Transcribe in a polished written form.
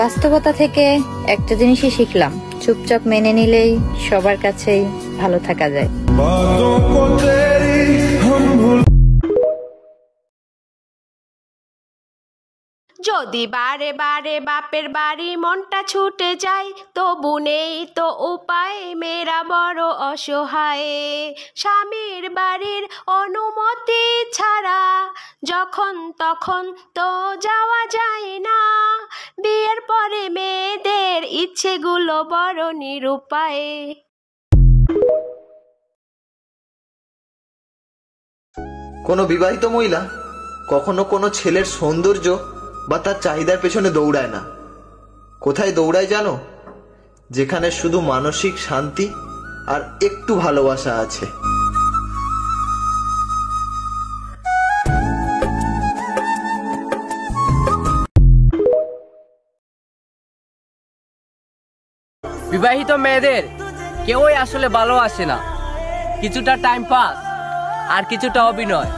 বাস্তবতা থেকে একটা জিনিসই শিখলাম, চুপচাপ মেনে নিলেই সবার কাছেই ভালো থাকা যায়। যদি বারে বারে বাপের বাড়ি মনটা ছুটে যায়, তবু নেই তো উপায়, মেয়েরা বড় অসহায়। স্বামীর বাড়ির অনুমতি ছাড়া যখন তখন তো যাওয়া যায় না। বিয়ের পরে মেয়েদের ইচ্ছেগুলো বড় নিরুপায়। কোনো বিবাহিত মহিলা কখনো কোনো ছেলের সৌন্দর্য বা তার চাহিদার পেছনে দৌড়ায় না। কোথায় দৌড়ায় জানো? যেখানে শুধু মানসিক শান্তি আর একটু ভালোবাসা আছে। বিবাহিত মেয়েদের কেউই আসলে ভালোবাসে না, কিছুটা টাইম পাস আর কিছুটা অভিনয়।